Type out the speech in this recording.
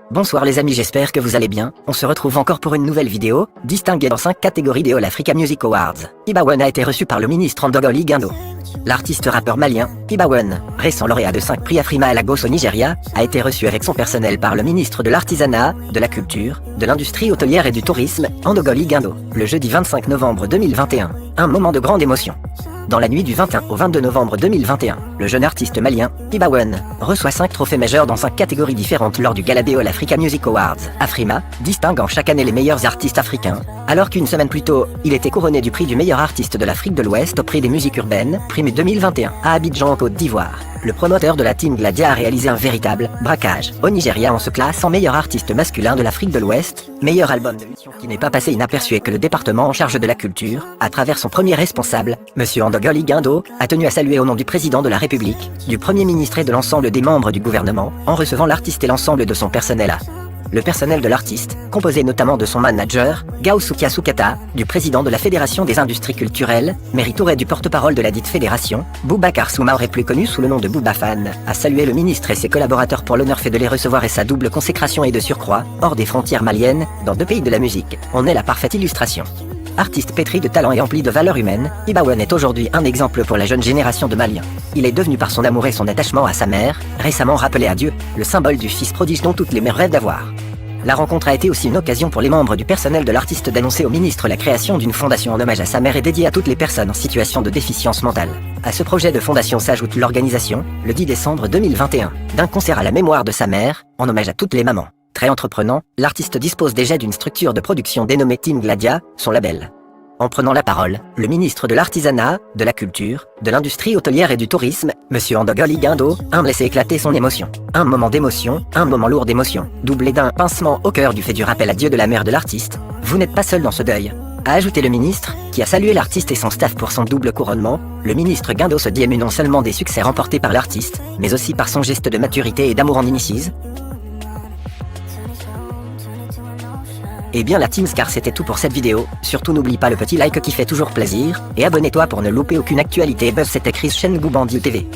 Bonsoir les amis, j'espère que vous allez bien. On se retrouve encore pour une nouvelle vidéo, distinguée dans 5 catégories des All Africa Music Awards. Ibawan a été reçu par le ministre Ndogoli Guindo. L'artiste rappeur malien, Ibawan, récent lauréat de 5 prix Afrima à Lagos au Nigeria, a été reçu avec son personnel par le ministre de l'Artisanat, de la Culture, de l'Industrie hôtelière et du Tourisme, Ndogoli Guindo, le jeudi 25 novembre 2021. Un moment de grande émotion. Dans la nuit du 21 au 22 novembre 2021, le jeune artiste malien, Ibawan, reçoit 5 trophées majeurs dans 5 catégories différentes lors du Gala des All Africa Music Awards, Afrima, distinguant chaque année les meilleurs artistes africains, alors qu'une semaine plus tôt, il était couronné du prix du meilleur artiste de l'Afrique de l'Ouest au prix des musiques urbaines, Prix 2021, à Abidjan en Côte d'Ivoire. Le promoteur de la Team Gladia a réalisé un véritable braquage. Au Nigeria, on se classe en meilleur artiste masculin de l'Afrique de l'Ouest, meilleur album de mission qui n'est pas passé inaperçu et que le département en charge de la culture, à travers son premier responsable, Monsieur Ndogoli Guindo, a tenu à saluer au nom du président de la République, du premier ministre et de l'ensemble des membres du gouvernement, en recevant l'artiste et l'ensemble de son personnel. Le personnel de l'artiste, composé notamment de son manager, Gaoussoukia Soukata, du président de la Fédération des industries culturelles, Mary Touré du porte-parole de la dite fédération, Boubacar Soumaoré plus connu sous le nom de Boubafan, a salué le ministre et ses collaborateurs pour l'honneur fait de les recevoir et sa double consécration et de surcroît, hors des frontières maliennes, dans 2 pays de la musique. On est la parfaite illustration. Artiste pétri de talent et empli de valeurs humaines, Ibawan est aujourd'hui un exemple pour la jeune génération de Maliens. Il est devenu par son amour et son attachement à sa mère, récemment rappelé à Dieu, le symbole du fils prodige dont toutes les mères rêvent d'avoir. La rencontre a été aussi une occasion pour les membres du personnel de l'artiste d'annoncer au ministre la création d'une fondation en hommage à sa mère et dédiée à toutes les personnes en situation de déficience mentale. À ce projet de fondation s'ajoute l'organisation, le 10 décembre 2021, d'un concert à la mémoire de sa mère, en hommage à toutes les mamans. Très entreprenant, l'artiste dispose déjà d'une structure de production dénommée Team Gladia, son label. En prenant la parole, le ministre de l'Artisanat, de la Culture, de l'Industrie hôtelière et du Tourisme, Monsieur Ndogoli Guindo, a laissé éclater son émotion. Un moment d'émotion, un moment lourd d'émotion, doublé d'un pincement au cœur du fait du rappel à Dieu de la mère de l'artiste. Vous n'êtes pas seul dans ce deuil, a ajouté le ministre, qui a salué l'artiste et son staff pour son double couronnement. Le ministre Guindo se dit ému non seulement des succès remportés par l'artiste, mais aussi par son geste de maturité et d'amour en inities. Et bien la team Scar, c'était tout pour cette vidéo. Surtout n'oublie pas le petit like qui fait toujours plaisir, et abonne-toi pour ne louper aucune actualité. Buzz, c'était Chris, chaîne Goubandi TV.